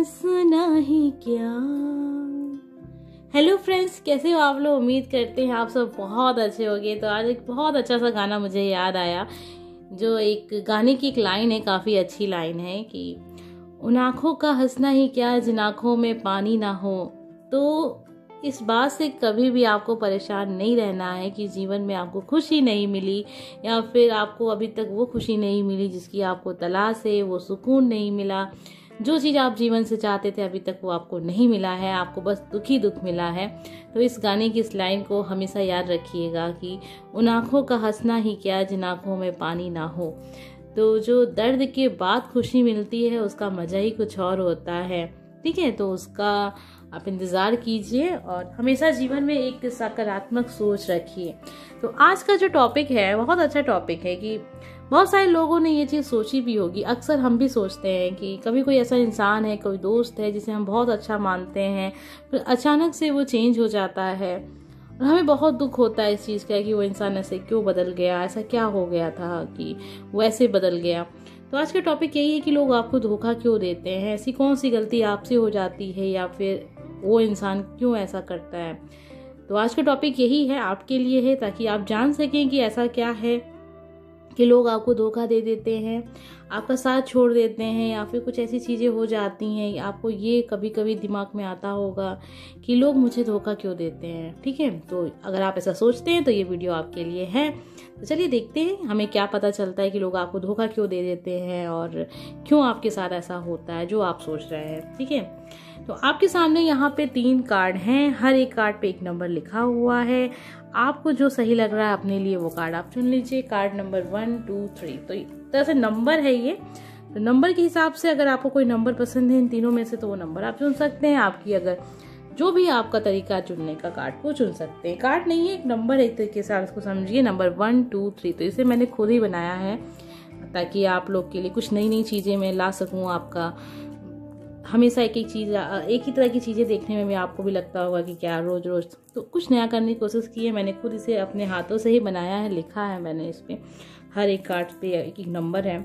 हंसना ही क्या। Hello friends, कैसे हो आप लोग। उम्मीद करते हैं आप सब बहुत अच्छे होंगे। तो आज एक बहुत अच्छा सा गाना मुझे याद आया, जो एक गाने की एक लाइन है, काफ़ी अच्छी लाइन है कि उन आँखों का हंसना ही क्या जिन आँखों में पानी ना हो। तो इस बात से कभी भी आपको परेशान नहीं रहना है कि जीवन में आपको खुशी नहीं मिली, या फिर आपको अभी तक वो खुशी नहीं मिली जिसकी आपको तलाश है, वो सुकून नहीं मिला, जो चीज़ आप जीवन से चाहते थे अभी तक वो आपको नहीं मिला है, आपको बस दुख ही दुख मिला है। तो इस गाने की इस लाइन को हमेशा याद रखिएगा कि उन आँखों का हंसना ही क्या जिन आँखों में पानी ना हो। तो जो दर्द के बाद खुशी मिलती है उसका मज़ा ही कुछ और होता है, ठीक है। तो उसका आप इंतज़ार कीजिए और हमेशा जीवन में एक सकारात्मक सोच रखिए। तो आज का जो टॉपिक है बहुत अच्छा टॉपिक है कि बहुत सारे लोगों ने ये चीज़ सोची भी होगी। अक्सर हम भी सोचते हैं कि कभी कोई ऐसा इंसान है, कोई दोस्त है जिसे हम बहुत अच्छा मानते हैं, फिर अचानक से वो चेंज हो जाता है और हमें बहुत दुख होता है इस चीज़ का कि वो इंसान ऐसे क्यों बदल गया, ऐसा क्या हो गया था कि वो ऐसे बदल गया। तो आज का टॉपिक यही है कि लोग आपको धोखा क्यों देते हैं, ऐसी कौन सी गलती आपसे हो जाती है, या फिर वो इंसान क्यों ऐसा करता है। तो आज का टॉपिक यही है, आपके लिए है, ताकि आप जान सकें कि ऐसा क्या है कि लोग आपको धोखा दे देते हैं, आपका साथ छोड़ देते हैं, या फिर कुछ ऐसी चीज़ें हो जाती हैं। आपको ये कभी कभी दिमाग में आता होगा कि लोग मुझे धोखा क्यों देते हैं, ठीक है। तो अगर आप ऐसा सोचते हैं तो ये वीडियो आपके लिए है। तो चलिए देखते हैं हमें क्या पता चलता है कि लोग आपको धोखा क्यों दे देते हैं और क्यों आपके साथ ऐसा होता है जो आप सोच रहे हैं, ठीक है। तो आपके सामने यहाँ पे 3 कार्ड हैं, हर एक कार्ड पे एक नंबर लिखा हुआ है। आपको जो सही लग रहा है अपने लिए वो कार्ड आप चुन लीजिए। कार्ड नंबर 1, 2, 3, तो इस तरह से नंबर है ये। तो नंबर के हिसाब से अगर आपको कोई नंबर पसंद है इन तीनों में से तो वो नंबर आप चुन सकते हैं। आपकी अगर जो भी आपका तरीका चुनने का कार्ड को चुन सकते हैं। कार्ड नहीं है, एक नंबर है, एक तरीके से आप इसको समझिए। नंबर 1, 2, 3, तो इसे मैंने खुद ही बनाया है ताकि आप लोग के लिए कुछ नई नई चीजें मैं ला सकूं। आपका हमेशा एक ही तरह की चीज़ें देखने में भी आपको भी लगता होगा कि क्या रोज रोज, तो कुछ नया करने की कोशिश की है। मैंने खुद इसे अपने हाथों से ही बनाया है, लिखा है मैंने इस पे। हर एक कार्ड पे एक एक नंबर है,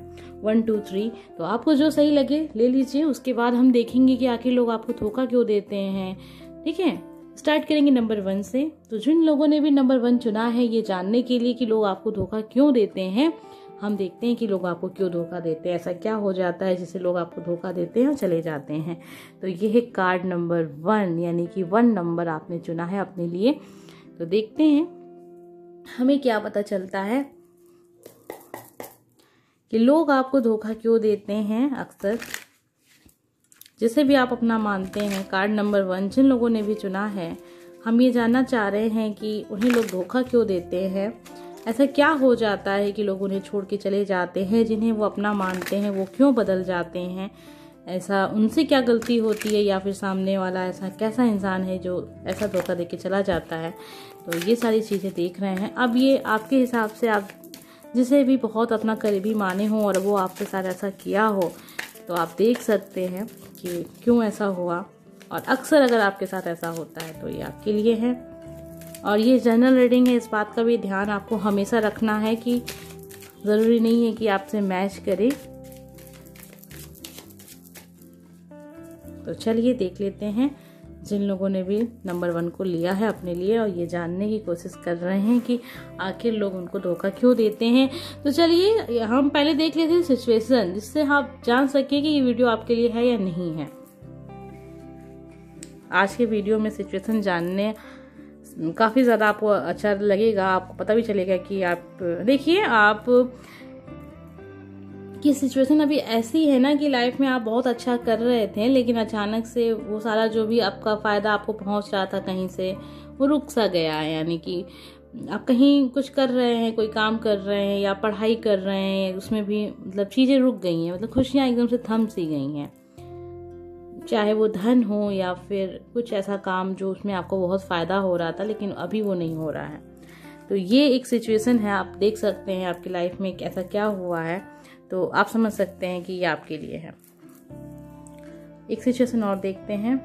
1, 2, 3। तो आपको जो सही लगे ले लीजिए। उसके बाद हम देखेंगे कि आखिर लोग आपको धोखा क्यों देते हैं, ठीक है। स्टार्ट करेंगे नंबर 1 से। तो जिन लोगों ने भी नंबर 1 चुना है ये जानने के लिए कि लोग आपको धोखा क्यों देते हैं, हम देखते हैं कि लोग आपको क्यों धोखा देते हैं, ऐसा क्या हो जाता है जिससे लोग आपको धोखा देते हैं और चले जाते हैं। तो ये है कार्ड नंबर 1, यानी कि 1 नंबर आपने चुना है अपने लिए। तो देखते हैं हमें क्या पता चलता है कि लोग आपको धोखा क्यों देते हैं। अक्सर जिसे भी आप अपना मानते हैं, कार्ड नंबर 1 जिन लोगों ने भी चुना है, हम ये जानना चाह रहे हैं कि उन्हें लोग धोखा क्यों देते हैं। ऐसा क्या हो जाता है कि लोग उन्हें छोड़ के चले जाते हैं, जिन्हें वो अपना मानते हैं वो क्यों बदल जाते हैं। ऐसा उनसे क्या गलती होती है, या फिर सामने वाला ऐसा कैसा इंसान है जो ऐसा धोखा देके चला जाता है। तो ये सारी चीज़ें देख रहे हैं। अब ये आपके हिसाब से, आप जिसे भी बहुत अपना करीबी माने हो और वो आपके साथ ऐसा किया हो, तो आप देख सकते हैं कि क्यों ऐसा हुआ। और अक्सर अगर आपके साथ ऐसा होता है तो ये आपके लिए है। और ये जनरल रीडिंग है, इस बात का भी ध्यान आपको हमेशा रखना है कि ज़रूरी नहीं है कि आपसे मैच करे। तो चलिए देख लेते हैं जिन लोगों ने भी नंबर 1 को लिया है अपने लिए और ये जानने की कोशिश कर रहे हैं कि आखिर लोग उनको धोखा क्यों देते हैं। तो चलिए हम पहले देख लेते हैं सिचुएशन, जिससे आप जान सके कि ये वीडियो आपके लिए है या नहीं है। आज के वीडियो में सिचुएशन जानने काफ़ी ज़्यादा आपको अच्छा लगेगा, आपको पता भी चलेगा कि आप देखिए आप की सिचुएशन अभी ऐसी है ना कि लाइफ में आप बहुत अच्छा कर रहे थे, लेकिन अचानक से वो सारा जो भी आपका फ़ायदा आपको पहुंच रहा था कहीं से, वो रुक सा गया है। यानी कि आप कहीं कुछ कर रहे हैं, कोई काम कर रहे हैं या पढ़ाई कर रहे हैं, उसमें भी मतलब चीज़ें रुक गई हैं, मतलब खुशियाँ एकदम से थम सी गई हैं। चाहे वो धन हो या फिर कुछ ऐसा काम जो उसमें आपको बहुत फ़ायदा हो रहा था लेकिन अभी वो नहीं हो रहा है। तो ये एक सिचुएशन है, आप देख सकते हैं आपकी लाइफ में ऐसा क्या हुआ है, तो आप समझ सकते हैं कि ये आपके लिए है। एक सिचुएशन और देखते हैं।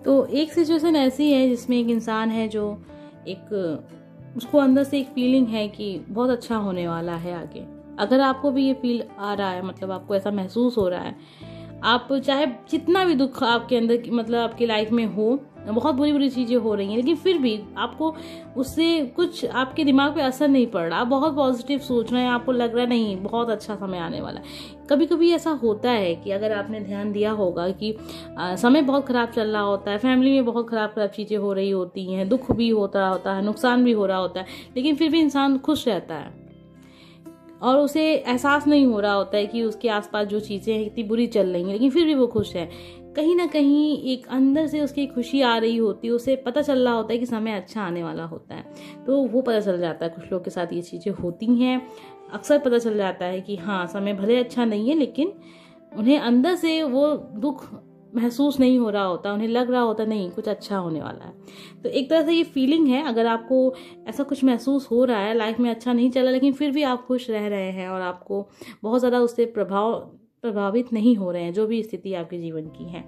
तो एक सिचुएशन ऐसी है जिसमें एक इंसान है जो उसको अंदर से एक फीलिंग है कि बहुत अच्छा होने वाला है आगे। अगर आपको भी ये फील आ रहा है, मतलब आपको ऐसा महसूस हो रहा है, आप चाहे जितना भी दुख आपके अंदर मतलब आपकी लाइफ में हो, बहुत बुरी बुरी चीज़ें हो रही हैं, लेकिन फिर भी आपको उससे कुछ आपके दिमाग पे असर नहीं पड़ रहा, आप बहुत पॉजिटिव सोच रहे हैं, आपको लग रहा है नहीं बहुत अच्छा समय आने वाला है। कभी कभी ऐसा होता है कि अगर आपने ध्यान दिया होगा कि समय बहुत ख़राब चल रहा होता है, फैमिली में बहुत ख़राब ख़राब चीज़ें हो रही होती हैं, दुख भी होता है, नुकसान भी हो रहा होता है, लेकिन फिर भी इंसान खुश रहता है और उसे एहसास नहीं हो रहा होता है कि उसके आसपास जो चीज़ें हैं इतनी बुरी चल रही हैं, लेकिन फिर भी वो खुश है। कहीं ना कहीं एक अंदर से उसकी खुशी आ रही होती है, उसे पता चल रहा होता है कि समय अच्छा आने वाला होता है, तो वो पता चल जाता है। कुछ लोग के साथ ये चीज़ें होती हैं, अक्सर पता चल जाता है कि हाँ समय भले अच्छा नहीं है, लेकिन उन्हें अंदर से वो दुख महसूस नहीं हो रहा होता, उन्हें लग रहा होता नहीं कुछ अच्छा होने वाला है। तो एक तरह से ये फीलिंग है, अगर आपको ऐसा कुछ महसूस हो रहा है, लाइफ में अच्छा नहीं चला लेकिन फिर भी आप खुश रह रहे हैं और आपको बहुत ज़्यादा उससे प्रभावित नहीं हो रहे हैं, जो भी स्थिति आपके जीवन की है,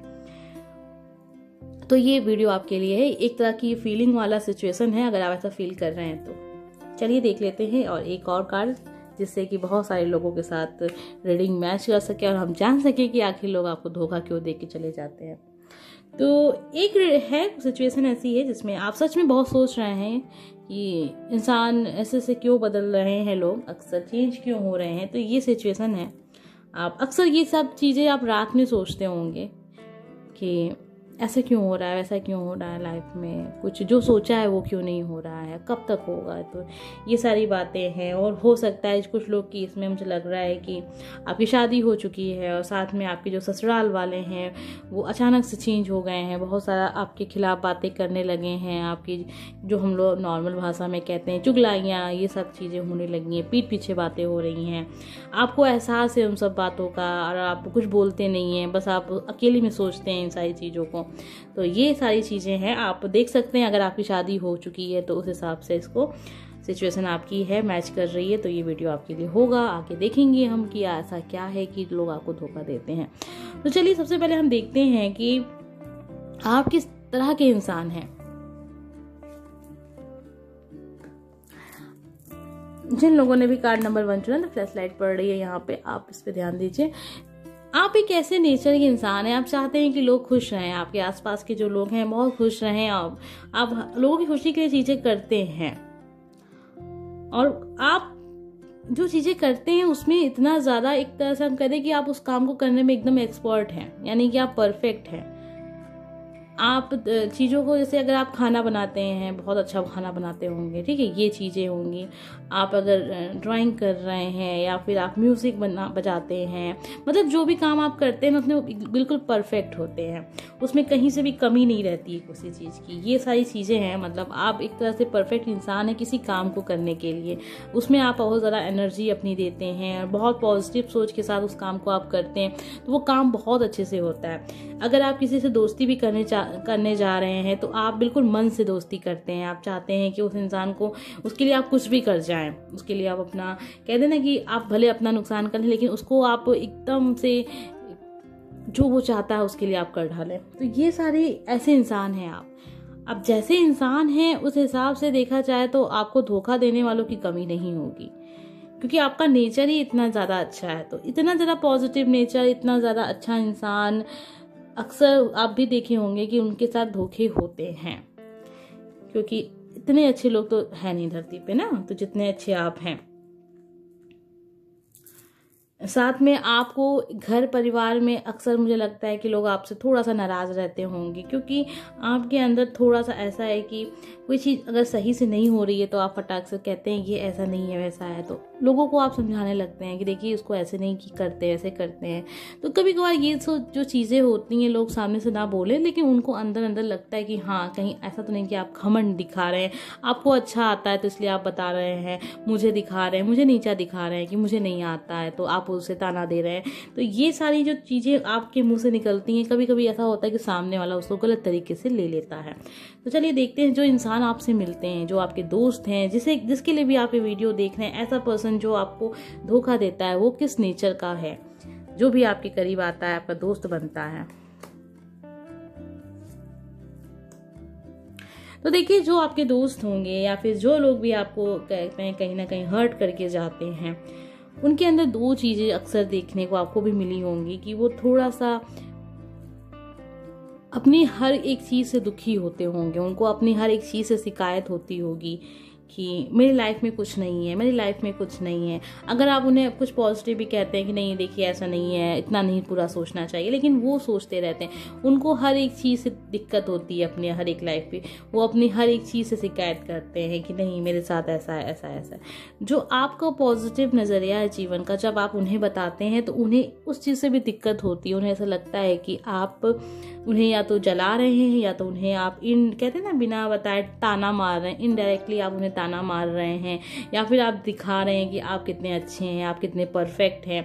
तो ये वीडियो आपके लिए है। एक तरह की फीलिंग वाला सिचुएशन है, अगर आप ऐसा फील कर रहे हैं तो चलिए देख लेते हैं और एक और कार्ड, जिससे कि बहुत सारे लोगों के साथ रीडिंग मैच कर सके और हम जान सके कि आखिर लोग आपको धोखा क्यों दे के चले जाते हैं। तो एक है सिचुएशन ऐसी है जिसमें आप सच में बहुत सोच रहे हैं कि इंसान ऐसे से क्यों बदल रहे हैं, लोग अक्सर चेंज क्यों हो रहे हैं। तो ये सिचुएशन है, आप अक्सर ये सब चीज़ें आप रात में सोचते होंगे कि ऐसा क्यों हो रहा है, वैसा क्यों हो रहा है, लाइफ में कुछ जो सोचा है वो क्यों नहीं हो रहा है, कब तक होगा। तो ये सारी बातें हैं। और हो सकता है कुछ लोग की इसमें मुझे लग रहा है कि आपकी शादी हो चुकी है और साथ में आपके जो ससुराल वाले हैं वो अचानक से चेंज हो गए हैं, बहुत सारा आपके खिलाफ बातें करने लगे हैं, आपकी जो हम लोग नॉर्मल भाषा में कहते हैं चुगलाइयाँ, ये सब चीज़ें होने लगी हैं, पीठ पीछे बातें हो रही हैं, आपको एहसास है उन सब बातों का और आप कुछ बोलते नहीं हैं, बस आप अकेले में सोचते हैं इन सारी चीज़ों को। तो ये सारी चीज़ें हैं, आप देख सकते हैं। अगर आपकी शादी हो चुकी है तो उस हिसाब से इसको सिचुएशन आपकी है, मैच कर रही है, तो ये वीडियो आपके लिए होगा। आगे देखेंगे हम कि ऐसा क्या है कि लोग आपको धोखा देते हैं। तो चलिए सबसे पहले हम देखते हैं कि आप किस तरह के इंसान हैं। जिन लोगों ने भी कार्ड नंबर 1 चुना, तो फ्लैश लाइट पड़ रही है यहाँ पे, आप इस पे ध्यान दीजिए। आप एक ऐसे नेचर के इंसान हैं, आप चाहते हैं कि लोग खुश रहें, आपके आसपास के जो लोग हैं बहुत खुश रहें, आप लोगों की खुशी के लिए चीज़ें करते हैं और आप जो चीज़ें करते हैं उसमें इतना ज़्यादा, एक तरह से हम कहते हैं कि आप उस काम को करने में एकदम एक्सपर्ट हैं, यानी कि आप परफेक्ट हैं। आप चीज़ों को, जैसे अगर आप खाना बनाते हैं, बहुत अच्छा खाना बनाते होंगे, ठीक है, ये चीज़ें होंगी। आप अगर ड्राइंग कर रहे हैं या फिर आप म्यूज़िक बजाते हैं, मतलब जो भी काम आप करते हैं उसमें बिल्कुल परफेक्ट होते हैं, उसमें कहीं से भी कमी नहीं रहती है किसी चीज़ की। ये सारी चीज़ें हैं, मतलब आप एक तरह से परफेक्ट इंसान है किसी काम को करने के लिए, उसमें आप बहुत ज़्यादा एनर्जी अपनी देते हैं और बहुत पॉजिटिव सोच के साथ उस काम को आप करते हैं, तो वो काम बहुत अच्छे से होता है। अगर आप किसी से दोस्ती भी करने जा रहे हैं तो आप बिल्कुल मन से दोस्ती करते हैं, आप चाहते हैं कि उस इंसान को, उसके लिए आप कुछ भी कर जाएं, उसके लिए आप अपना, कहते ना कि आप भले अपना नुकसान कर लें लेकिन उसको आप एकदम से जो वो चाहता है उसके लिए आप कर डालें। तो ये सारे ऐसे इंसान हैं आप। अब जैसे इंसान हैं उस हिसाब से देखा जाए तो आपको धोखा देने वालों की कमी नहीं होगी, क्योंकि आपका नेचर ही इतना ज़्यादा अच्छा है। तो इतना ज़्यादा पॉजिटिव नेचर, इतना ज़्यादा अच्छा इंसान, अक्सर आप भी देखे होंगे कि उनके साथ धोखे होते हैं, क्योंकि इतने अच्छे लोग तो है नहीं धरती पे ना, तो जितने अच्छे आप हैं। साथ में आपको घर परिवार में अक्सर मुझे लगता है कि लोग आपसे थोड़ा सा नाराज़ रहते होंगे, क्योंकि आपके अंदर थोड़ा सा ऐसा है कि कोई चीज़ अगर सही से नहीं हो रही है तो आप फटाक से कहते हैं ये ऐसा नहीं है वैसा है, तो लोगों को आप समझाने लगते हैं कि देखिए इसको ऐसे नहीं करते, ऐसे करते हैं। तो कभी कभार ये जो चीज़ें होती हैं लोग सामने से ना बोले, लेकिन उनको अंदर अंदर लगता है कि हाँ कहीं ऐसा तो नहीं कि आप घमंड दिखा रहे हैं, आपको अच्छा आता है तो इसलिए आप बता रहे हैं, मुझे दिखा रहे हैं, मुझे नीचा दिखा रहे हैं कि मुझे नहीं आता है तो आप उसे ताना दे रहे हैं। तो ये सारी जो चीज़ें आपके मुंह से निकलती हैं, कभी कभी ऐसा होता है कि सामने वाला उसको गलत तरीके से ले लेता है। तो चलिए देखते हैं, जो इंसान आपसे मिलते हैं, जो आपके दोस्त हैं, जिसके लिए भी आप ये वीडियो देख रहे हैं, ऐसा पर्सन जो आपको धोखा देता है वो किस नेचर का है, जो भी आपके करीब आता है, आपका दोस्त बनता है। तो देखिए, जो आपके दोस्त होंगे या फिर जो लोग भी आपको कहते हैं कहीं ना कहीं हर्ट करके जाते हैं, उनके अंदर दो चीज़ें अक्सर देखने को आपको भी मिली होंगी कि वो थोड़ा सा अपनी हर एक चीज़ से दुखी होते होंगे, उनको अपनी हर एक चीज़ से शिकायत होती होगी कि मेरी लाइफ में कुछ नहीं है, मेरी लाइफ में कुछ नहीं है। अगर आप उन्हें कुछ पॉजिटिव भी कहते हैं कि नहीं देखिए ऐसा नहीं है, इतना नहीं पूरा सोचना चाहिए, लेकिन वो सोचते रहते हैं। उनको हर एक चीज़ से दिक्कत होती है अपने हर एक लाइफ पे, वो अपनी हर एक चीज़ से शिकायत करते हैं कि नहीं मेरे साथ ऐसा है, ऐसा ऐसा है। जो आपका पॉजिटिव नज़रिया है जीवन का, जब आप उन्हें बताते हैं तो उन्हें उस चीज़ से भी दिक्कत होती है। उन्हें ऐसा लगता है कि आप उन्हें या तो जला रहे हैं या तो उन्हें आप कहते हैं ना बिना बताए ताना मार रहे हैं, इनडायरेक्टली आप उन्हें ताना मार रहे हैं, या फिर आप दिखा रहे हैं कि आप कितने अच्छे हैं, आप कितने परफेक्ट हैं।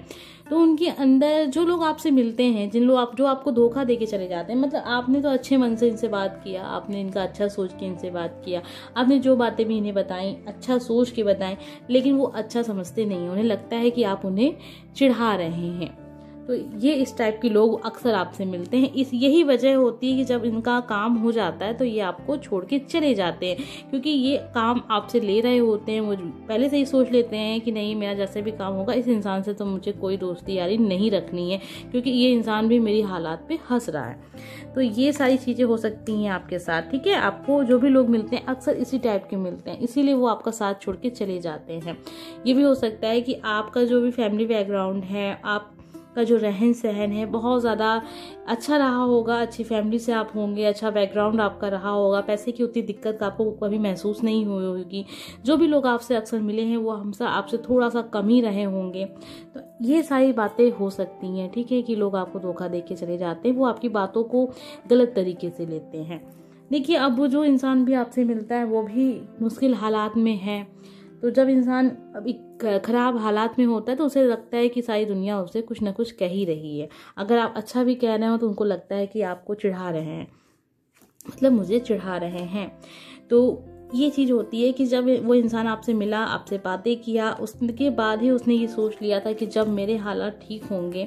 तो उनके अंदर जो लोग आपसे मिलते हैं, जो आपको धोखा दे के चले जाते हैं, मतलब आपने तो अच्छे मन से इनसे बात किया, आपने इनका अच्छा सोच के इनसे बात किया, आपने जो बातें भी इन्हें बताई अच्छा सोच के बताएं, लेकिन वो अच्छा समझते नहीं। उन्हें लगता है कि आप उन्हें चिढ़ा रहे हैं। तो ये इस टाइप के लोग अक्सर आपसे मिलते हैं। यही वजह होती है कि जब इनका काम हो जाता है तो ये आपको छोड़ के चले जाते हैं, क्योंकि ये काम आपसे ले रहे होते हैं। वो पहले से ही सोच लेते हैं कि नहीं मेरा जैसे भी काम होगा इस इंसान से तो मुझे कोई दोस्ती यारी नहीं रखनी है, क्योंकि ये इंसान भी मेरी हालात पे हंस रहा है। तो ये सारी चीज़ें हो सकती हैं आपके साथ, ठीक है। आपको जो भी लोग मिलते हैं अक्सर इसी टाइप के मिलते हैं, इसीलिए वो आपका साथ छोड़ के चले जाते हैं। ये भी हो सकता है कि आपका जो भी फैमिली बैकग्राउंड है, आप का जो रहन सहन है बहुत ज़्यादा अच्छा रहा होगा, अच्छी फैमिली से आप होंगे, अच्छा बैकग्राउंड आपका रहा होगा, पैसे की उतनी दिक्कत आपको कभी महसूस नहीं हुई होगी। जो भी लोग आपसे अक्सर मिले हैं वो हमसे आपसे थोड़ा सा कम ही रहे होंगे। तो ये सारी बातें हो सकती हैं, ठीक है, कि लोग आपको धोखा दे के चले जाते हैं, वो आपकी बातों को गलत तरीके से लेते हैं। देखिए अब वो जो इंसान भी आपसे मिलता है वो भी मुश्किल हालात में है। तो जब इंसान अभी खराब हालात में होता है तो उसे लगता है कि सारी दुनिया उसे कुछ ना कुछ कह ही रही है। अगर आप अच्छा भी कह रहे हो तो उनको लगता है कि आपको चिढ़ा रहे हैं, मतलब मुझे चिढ़ा रहे हैं। तो ये चीज़ होती है कि जब वो इंसान आपसे मिला, आपसे बातें किया, उसके बाद ही उसने ये सोच लिया था कि जब मेरे हालात ठीक होंगे,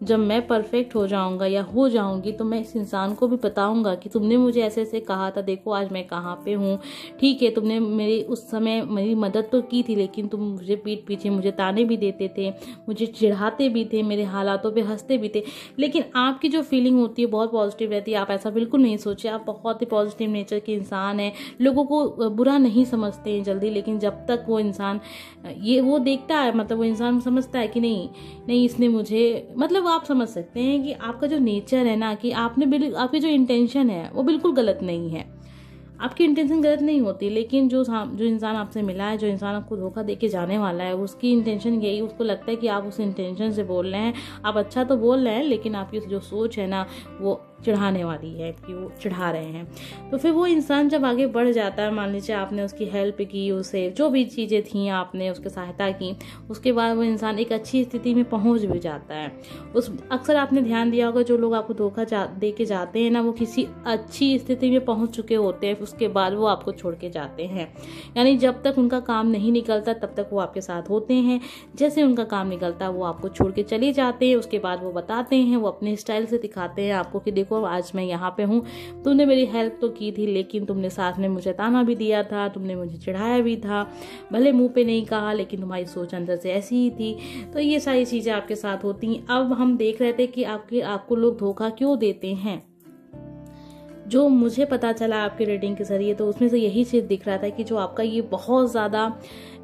जब मैं परफेक्ट हो जाऊंगा या हो जाऊंगी, तो मैं इस इंसान को भी बताऊंगा कि तुमने मुझे ऐसे ऐसे कहा था, देखो आज मैं कहाँ पे हूँ। ठीक है तुमने मेरी उस समय मेरी मदद तो की थी, लेकिन तुम मुझे पीठ पीछे मुझे ताने भी देते थे, मुझे चिढ़ाते भी थे, मेरे हालातों पे हंसते भी थे। लेकिन आपकी जो फीलिंग होती है बहुत पॉजिटिव रहती है। आप ऐसा बिल्कुल नहीं सोचे, आप बहुत ही पॉजिटिव नेचर के इंसान हैं, लोगों को बुरा नहीं समझते हैं जल्दी। लेकिन जब तक वो इंसान वो देखता है, मतलब वो इंसान समझता है कि नहीं इसने मुझे, मतलब आप समझ सकते हैं कि आपका जो नेचर है ना, कि आपकी जो इंटेंशन है वो बिल्कुल गलत नहीं है। आपकी इंटेंशन गलत नहीं होती, लेकिन जो इंसान आपसे मिला है, जो इंसान आपको धोखा देके जाने वाला है, उसकी इंटेंशन यही, उसको लगता है कि आप उस इंटेंशन से बोल रहे हैं, आप अच्छा तो बोल रहे हैं, लेकिन आपकी जो सोच है ना वो चिढ़ाने वाली है, कि वो चिढ़ा रहे हैं। तो फिर वो इंसान जब आगे बढ़ जाता है, मान लीजिए आपने उसकी हेल्प की, उसे जो भी चीज़ें थी आपने उसकी सहायता की, उसके बाद वो इंसान एक अच्छी स्थिति में पहुंच भी जाता है। अक्सर आपने ध्यान दिया होगा जो लोग आपको धोखा दे के जाते हैं ना, वो किसी अच्छी स्थिति में पहुंच चुके होते हैं, उसके बाद वो आपको छोड़ के जाते हैं। यानी जब तक उनका काम नहीं निकलता तब तक वो आपके साथ होते हैं, जैसे उनका काम निकलता है वो आपको छोड़ के चले जाते हैं। उसके बाद वो बताते हैं, वो अपने स्टाइल से दिखाते हैं आपको कि देखो आज मैं यहाँ पे हूँ, तुमने मेरी हेल्प तो की थी, लेकिन तुमने साथ में मुझे ताना भी दिया था, तुमने मुझे चिढ़ाया भी था, भले मुंह पे नहीं कहा लेकिन तुम्हारी सोच अंदर से ऐसी ही थी। तो ये सारी चीजें आपके साथ होती हैं। अब हम देख रहे थे कि आपको लोग धोखा क्यों देते हैं। जो मुझे पता चला आपकी रीडिंग के जरिए, तो उसमें से यही चीज दिख रहा था कि जो आपका ये बहुत ज्यादा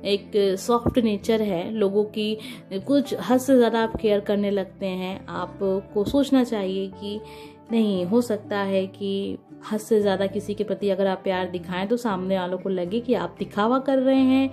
एक सॉफ्ट नेचर है, लोगों की कुछ हद से ज़्यादा आप केयर करने लगते हैं। आपको सोचना चाहिए कि नहीं, हो सकता है कि हद से ज़्यादा किसी के प्रति अगर आप प्यार दिखाएं तो सामने वालों को लगे कि आप दिखावा कर रहे हैं।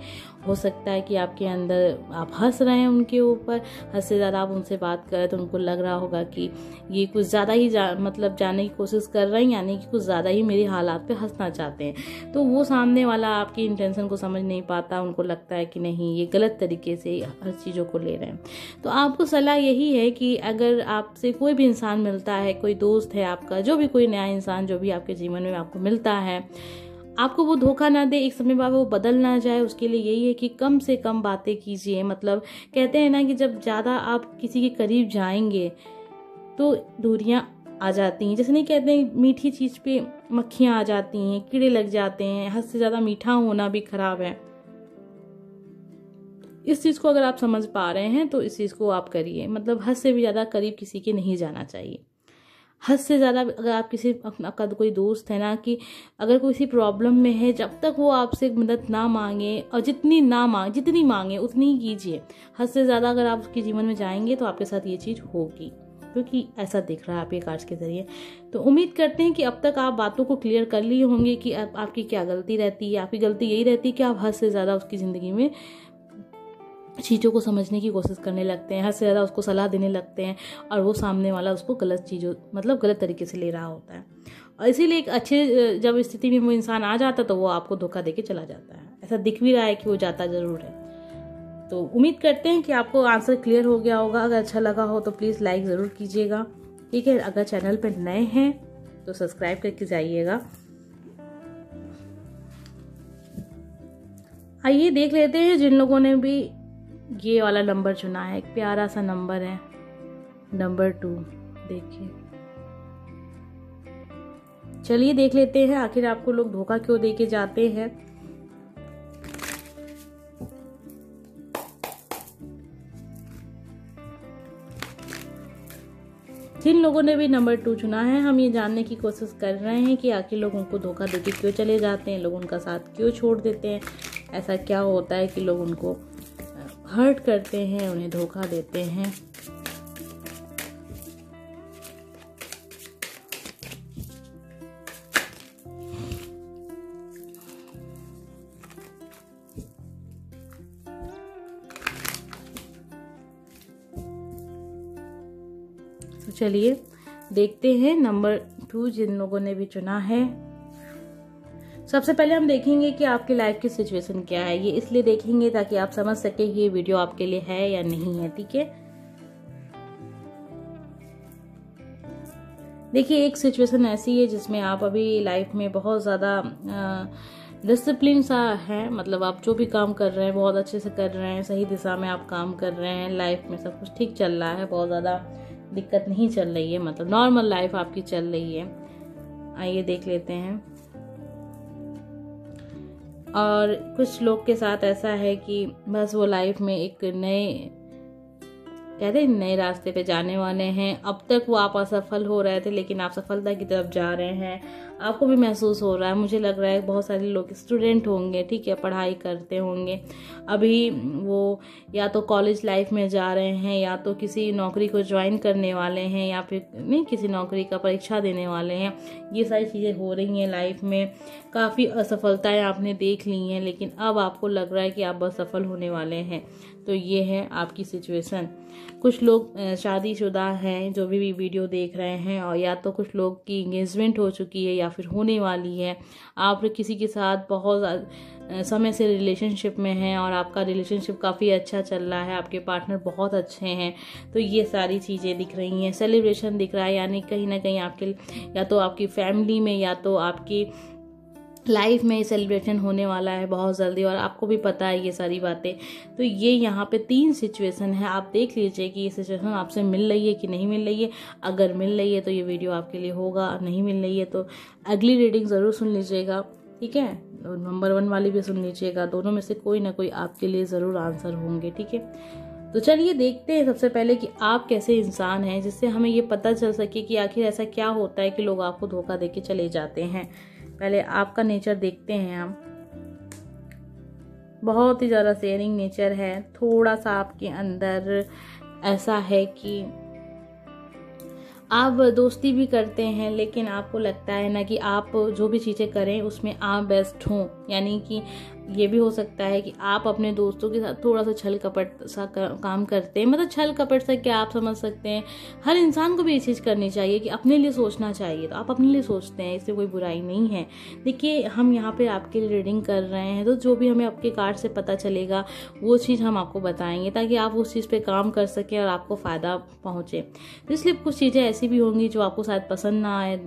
हो सकता है कि आपके अंदर आप हंस रहे हैं उनके ऊपर, हद से ज़्यादा आप उनसे बात करें तो उनको लग रहा होगा कि ये कुछ ज़्यादा ही मतलब जानने की कोशिश कर रहे हैं, यानी कि कुछ ज़्यादा ही मेरे हालात पे हंसना चाहते हैं। तो वो सामने वाला आपकी इंटेंशन को समझ नहीं पाता, उनको लगता है कि नहीं ये गलत तरीके से हर चीज़ों को ले रहे हैं। तो आपको सलाह यही है कि अगर आपसे कोई भी इंसान मिलता है, कोई दोस्त है आपका, जो भी कोई नया इंसान जो भी आपके जीवन में आपको मिलता है, आपको वो धोखा ना दे, एक समय बाद वो बदल ना जाए, उसके लिए यही है कि कम से कम बातें कीजिए। मतलब कहते हैं ना कि जब ज़्यादा आप किसी के करीब जाएंगे तो दूरियां आ जाती हैं। जैसे नहीं कहते हैं मीठी चीज़ पे मक्खियां आ जाती हैं, कीड़े लग जाते हैं, हद से ज़्यादा मीठा होना भी खराब है। इस चीज़ को अगर आप समझ पा रहे हैं तो इस चीज़ को आप करिए। मतलब हद से भी ज़्यादा करीब किसी के नहीं जाना चाहिए। हद से ज़्यादा अगर आप किसी आपका कोई दोस्त है ना, कि अगर कोई किसी प्रॉब्लम में है, जब तक वो आपसे मदद ना मांगे, और जितनी मांगे उतनी ही कीजिए। हद से ज़्यादा अगर आप उसके जीवन में जाएंगे तो आपके साथ ये चीज़ होगी, क्योंकि ऐसा दिख रहा है आपके कार्ड्स के जरिए। तो उम्मीद करते हैं कि अब तक आप बातों को क्लियर कर लिए होंगे कि आपकी क्या गलती रहती है। आपकी गलती यही रहती है कि आप हद से ज़्यादा उसकी ज़िंदगी में चीज़ों को समझने की कोशिश करने लगते हैं, हद से ज़्यादा उसको सलाह देने लगते हैं, और वो सामने वाला उसको गलत तरीके से ले रहा होता है। और इसीलिए एक अच्छे जब स्थिति में वो इंसान आ जाता है तो वो आपको धोखा देके चला जाता है। ऐसा दिख भी रहा है कि वो जाता ज़रूर है। तो उम्मीद करते हैं कि आपको आंसर क्लियर हो गया होगा। अगर अच्छा लगा हो तो प्लीज़ लाइक ज़रूर कीजिएगा, ठीक है। अगर चैनल पर नए हैं तो सब्सक्राइब करके जाइएगा। आइए देख लेते हैं जिन लोगों ने भी ये वाला नंबर चुना है। एक प्यारा सा नंबर है, नंबर 2। देखिए, चलिए देख लेते हैं आखिर आपको लोग धोखा क्यों देके जाते हैं। जिन लोगों ने भी नंबर 2 चुना है, हम ये जानने की कोशिश कर रहे हैं कि आखिर लोग उनको धोखा देके क्यों चले जाते हैं, लोग उनका साथ क्यों छोड़ देते हैं। ऐसा क्या होता है कि लोग उनको हर्ट करते हैं, उन्हें धोखा देते हैं। तो चलिए देखते हैं नंबर 2 जिन लोगों ने भी चुना है। सबसे पहले हम देखेंगे कि आपकी लाइफ की सिचुएशन क्या है। ये इसलिए देखेंगे ताकि आप समझ सके कि ये वीडियो आपके लिए है या नहीं है, ठीक है। देखिए, एक सिचुएशन ऐसी है जिसमें आप अभी लाइफ में बहुत ज़्यादा डिसिप्लिन सा है। मतलब आप जो भी काम कर रहे हैं बहुत अच्छे से कर रहे हैं, सही दिशा में आप काम कर रहे हैं, लाइफ में सब कुछ ठीक चल रहा है, बहुत ज़्यादा दिक्कत नहीं चल रही है, मतलब नॉर्मल लाइफ आपकी चल रही है। आइए देख लेते हैं। और कुछ लोग के साथ ऐसा है कि बस वो लाइफ में एक नए रास्ते पे जाने वाले हैं। अब तक वो आप असफल हो रहे थे, लेकिन आप सफलता की तरफ जा रहे हैं। आपको भी महसूस हो रहा है, मुझे लग रहा है बहुत सारे लोग स्टूडेंट होंगे, ठीक है, पढ़ाई करते होंगे, अभी वो या तो कॉलेज लाइफ में जा रहे हैं, या तो किसी नौकरी को ज्वाइन करने वाले हैं, या फिर नहीं किसी नौकरी का परीक्षा देने वाले हैं। ये सारी चीज़ें हो रही हैं लाइफ में। काफ़ी असफलताएं आपने देख ली हैं, लेकिन अब आपको लग रहा है कि आप बस सफल होने वाले हैं। तो ये है आपकी सिचुएशन। कुछ लोग शादीशुदा हैं जो भी वीडियो देख रहे हैं, और या तो कुछ लोग की इंगेजमेंट हो चुकी है या फिर होने वाली है। आप किसी के साथ बहुत समय से रिलेशनशिप में हैं और आपका रिलेशनशिप काफ़ी अच्छा चल रहा है, आपके पार्टनर बहुत अच्छे हैं। तो ये सारी चीज़ें दिख रही हैं। सेलिब्रेशन दिख रहा है, यानी कहीं ना कहीं आपके या तो आपकी फैमिली में या तो आपकी लाइफ में सेलिब्रेशन होने वाला है बहुत जल्दी, और आपको भी पता है ये सारी बातें। तो ये यहाँ पे 3 सिचुएशन है। आप देख लीजिए कि ये सिचुएशन आपसे मिल रही है कि नहीं मिल रही है। अगर मिल रही है तो ये वीडियो आपके लिए होगा, नहीं मिल रही है तो अगली रीडिंग ज़रूर सुन लीजिएगा, ठीक है। नंबर 1 वाली भी सुन लीजिएगा। दोनों में से कोई ना कोई आपके लिए ज़रूर आंसर होंगे, ठीक है। तो चलिए देखते हैं सबसे पहले कि आप कैसे इंसान हैं, जिससे हमें ये पता चल सके कि आखिर ऐसा क्या होता है कि लोग आपको धोखा देके चले जाते हैं। पहले आपका नेचर देखते हैं हम। बहुत ही ज़्यादा शेयरिंग नेचर है। थोड़ा सा आपके अंदर ऐसा है कि आप दोस्ती भी करते हैं, लेकिन आपको लगता है ना कि आप जो भी चीज़ें करें उसमें आप बेस्ट हों। यानी कि ये भी हो सकता है कि आप अपने दोस्तों के साथ थोड़ा सा छल कपट सा काम करते हैं। मतलब छल कपट से क्या आप समझ सकते हैं, हर इंसान को भी ये चीज़ करनी चाहिए कि अपने लिए सोचना चाहिए। तो आप अपने लिए सोचते हैं, इससे कोई बुराई नहीं है। देखिए, हम यहाँ पे आपके लिए रीडिंग कर रहे हैं, तो जो भी हमें आपके कार्ड से पता चलेगा वो चीज़ हम आपको बताएंगे, ताकि आप उस चीज़ पे काम कर सकें और आपको फ़ायदा पहुँचे। तो इसलिए कुछ चीज़ें ऐसी भी होंगी जो आपको शायद पसंद ना आए,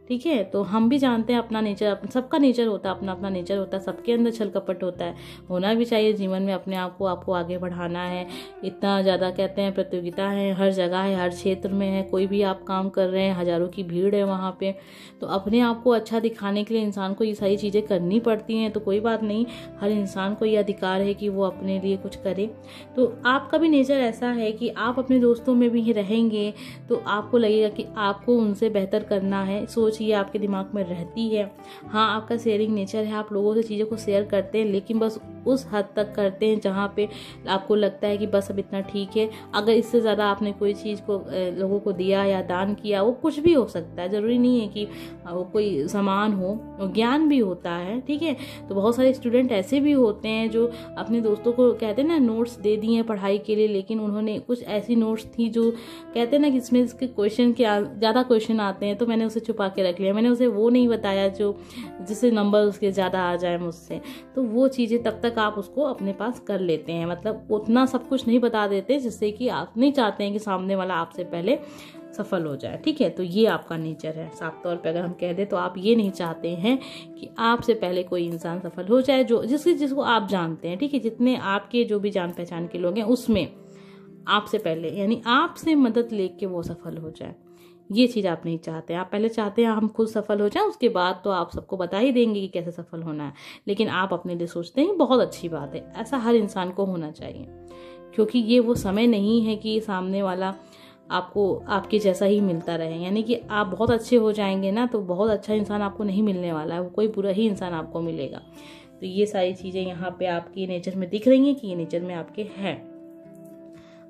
ठीक है। तो हम भी जानते हैं अपना नेचर, सबका नेचर होता है, अपना अपना नेचर होता है, सबके अंदर छल कपट होता है, होना भी चाहिए जीवन में। अपने आप को आपको आगे बढ़ाना है, इतना ज़्यादा कहते हैं प्रतियोगिता है, हर जगह है, हर क्षेत्र में है, कोई भी आप काम कर रहे हैं हज़ारों की भीड़ है वहाँ पे, तो अपने आप को अच्छा दिखाने के लिए इंसान को ये सारी चीज़ें करनी पड़ती हैं। तो कोई बात नहीं, हर इंसान को ये अधिकार है कि वो अपने लिए कुछ करे। तो आपका भी नेचर ऐसा है कि आप अपने दोस्तों में भी रहेंगे तो आपको लगेगा कि आपको उनसे बेहतर करना है, सोच ये आपके दिमाग में रहती है। हाँ, आपका शेयरिंग नेचर है, आप लोगों से चीज़ों को शेयर करते हैं, लेकिन बस उस हद तक करते हैं जहाँ पे आपको लगता है कि बस अब इतना ठीक है। अगर इससे ज़्यादा आपने कोई चीज़ को लोगों को दिया या दान किया, वो कुछ भी हो सकता है, ज़रूरी नहीं है कि वो कोई सामान हो, ज्ञान भी होता है, ठीक है। तो बहुत सारे स्टूडेंट ऐसे भी होते हैं जो अपने दोस्तों को कहते हैं ना नोट्स दे दिए हैं पढ़ाई के लिए, लेकिन उन्होंने कुछ ऐसी नोट्स थी जो कहते हैं ना कि इसमें इसके क्वेश्चन के ज़्यादा क्वेश्चन आते हैं, तो मैंने उसे छुपा के रख लिया, मैंने उसे वो नहीं बताया जो जिससे नंबर उसके ज़्यादा आ जाए मुझसे। तो वो चीज़ें तब तक आप उसको अपने पास कर लेते हैं, मतलब उतना सब कुछ नहीं बता देते जिससे कि आप नहीं चाहते हैं कि सामने वाला आपसे पहले सफल हो जाए, ठीक है। तो ये आपका नेचर है, साफ तौर पे अगर हम कह दें तो आप ये नहीं चाहते हैं कि आपसे पहले कोई इंसान सफल हो जाए जो जिसको आप जानते हैं, ठीक है। जितने आपके जो भी जान पहचान के लोग हैं उसमें आपसे पहले, यानी आपसे मदद लेके वो सफल हो जाए, ये चीज़ आप नहीं चाहते। आप पहले चाहते हैं हम खुद सफल हो जाएं, उसके बाद तो आप सबको बता ही देंगे कि कैसे सफल होना है, लेकिन आप अपने लिए सोचते हैं बहुत अच्छी बात है। ऐसा हर इंसान को होना चाहिए, क्योंकि ये वो समय नहीं है कि सामने वाला आपको आपके जैसा ही मिलता रहे, यानी कि आप बहुत अच्छे हो जाएंगे ना तो बहुत अच्छा इंसान आपको नहीं मिलने वाला है, वो कोई बुरा ही इंसान आपको मिलेगा। तो ये सारी चीज़ें यहाँ पे आपके नेचर में दिख रही हैं कि ये नेचर में आपके है।